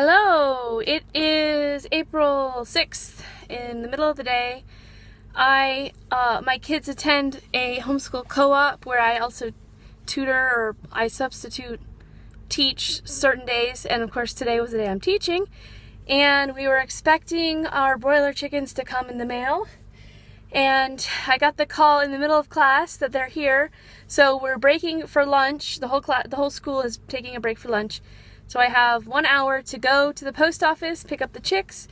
Hello! It is April 6th in the middle of the day. My kids attend a homeschool co-op where I also tutor or I substitute teach certain days, and of course today was the day I'm teaching, and we were expecting our broiler chickens to come in the mail, and I got the call in the middle of class that they're here, so we're breaking for lunch. The whole school is taking a break for lunch. So I have 1 hour to go to the post office, pick up the chicks,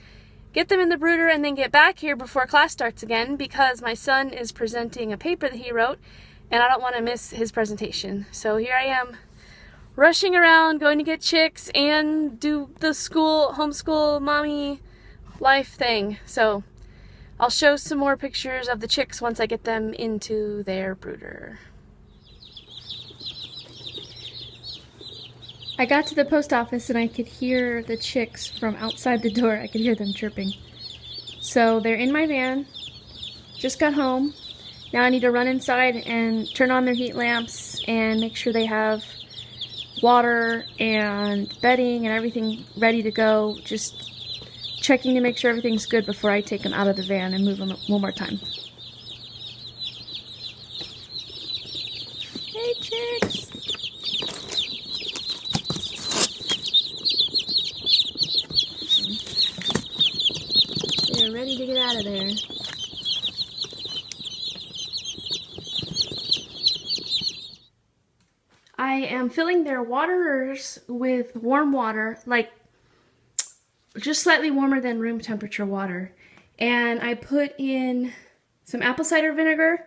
get them in the brooder, and then get back here before class starts again because my son is presenting a paper that he wrote and I don't want to miss his presentation. So here I am rushing around, going to get chicks and do the homeschool mommy life thing. So I'll show some more pictures of the chicks once I get them into their brooder. I got to the post office and I could hear the chicks from outside the door. I could hear them chirping. So they're in my van. Just got home. Now I need to run inside and turn on their heat lamps and make sure they have water and bedding and everything ready to go. Just checking to make sure everything's good before I take them out of the van and move them one more time. Hey chicks! They're ready to get out of there. I am filling their waterers with warm water, like just slightly warmer than room temperature water. And I put in some apple cider vinegar.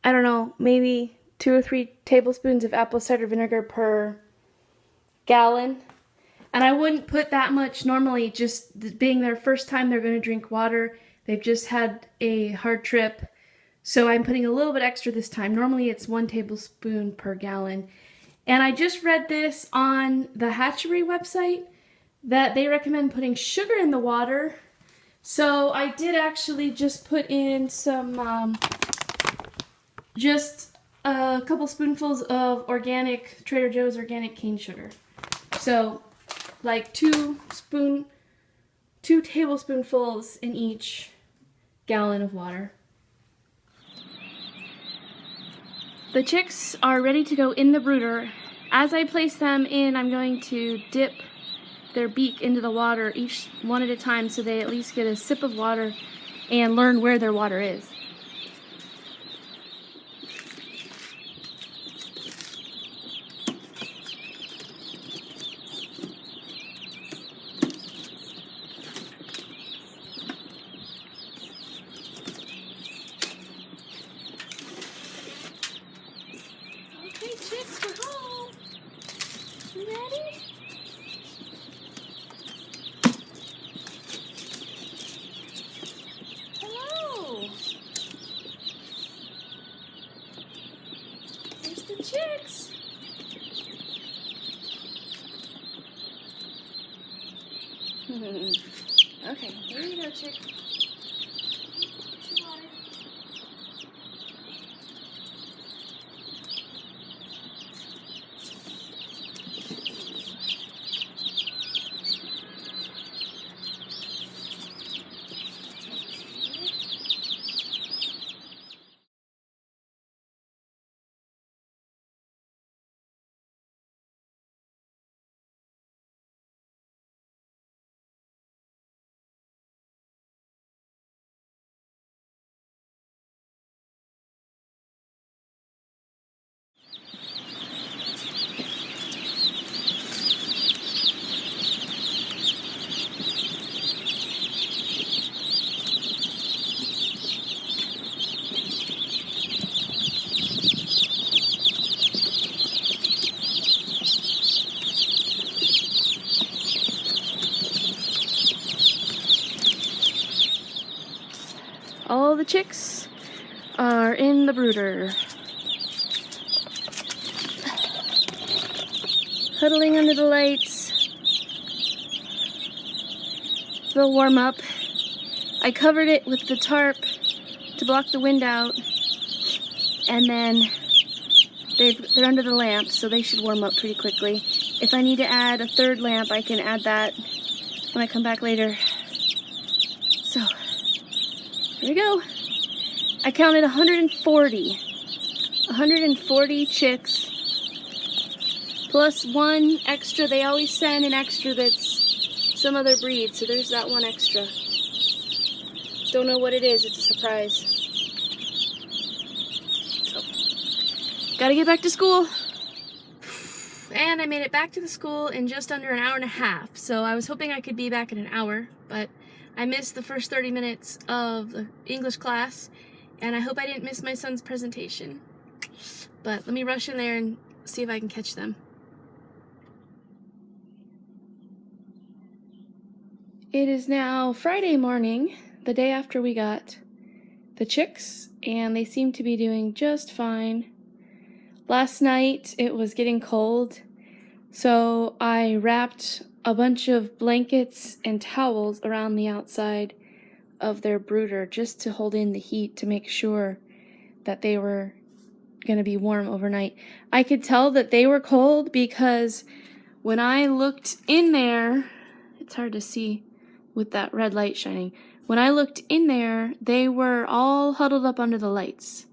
I don't know, maybe 2 or 3 tablespoons of apple cider vinegar per gallon. And I wouldn't put that much normally, just being their first time they're going to drink water. They've just had a hard trip. So I'm putting a little bit extra this time. Normally it's 1 tablespoon per gallon. And I just read this on the hatchery website that they recommend putting sugar in the water. So I did actually just put in some, just a couple spoonfuls of organic, Trader Joe's organic cane sugar. So like 2 tablespoonfuls in each gallon of water. The chicks are ready to go in the brooder. As I place them in, I'm going to dip their beak into the water, each one at a time, so they at least get a sip of water and learn where their water is. Okay, chicks, we're home. You ready? Hello. There's the chicks. Okay, here you go, chick. All the chicks are in the brooder, huddling under the lights. They'll warm up. I covered it with the tarp to block the wind out, and then they're under the lamp, so they should warm up pretty quickly. If I need to add a third lamp, I can add that when I come back later. So, here we go. I counted 140. 140 chicks. Plus one extra. They always send an extra that's some other breed, so there's that one extra. Don't know what it is, it's a surprise. So, gotta get back to school. And I made it back to the school in just under an hour and a half. So I was hoping I could be back in an hour, but I missed the first 30 minutes of the English class, and I hope I didn't miss my son's presentation. But let me rush in there and see if I can catch them. It is now Friday morning, the day after we got the chicks, and they seem to be doing just fine. Last night it was getting cold, so I wrapped a bunch of blankets and towels around the outside of their brooder just to hold in the heat to make sure that they were going to be warm overnight. I could tell that they were cold because when I looked in there, it's hard to see with that red light shining. When I looked in there, they were all huddled up under the lights,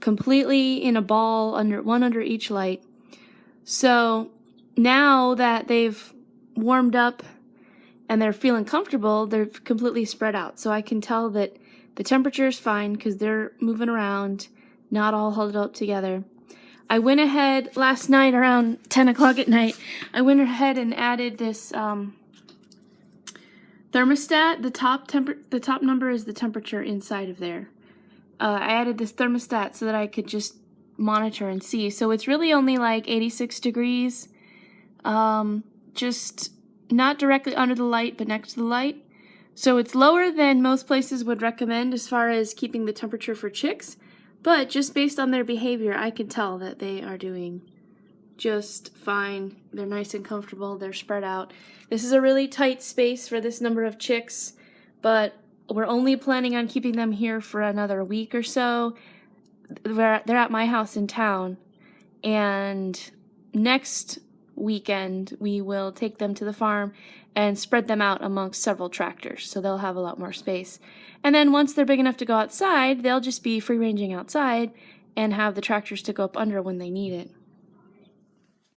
completely in a ball, one under each light. So now that they've warmed up and they're feeling comfortable, they're completely spread out. So I can tell that the temperature is fine because they're moving around, not all huddled up together. I went ahead last night around 10 o'clock at night. I went ahead and added this thermostat. The top number is the temperature inside of there. I added this thermostat so that I could just monitor and see. So it's really only like 86 degrees, just not directly under the light, but next to the light. So it's lower than most places would recommend as far as keeping the temperature for chicks, but just based on their behavior, I can tell that they are doing just fine. They're nice and comfortable. They're spread out. This is a really tight space for this number of chicks, but we're only planning on keeping them here for another week or so. They're at my house in town, and next weekend we will take them to the farm and spread them out amongst several tractors, so they'll have a lot more space. And then once they're big enough to go outside, they'll just be free-ranging outside and have the tractors to go up under when they need it.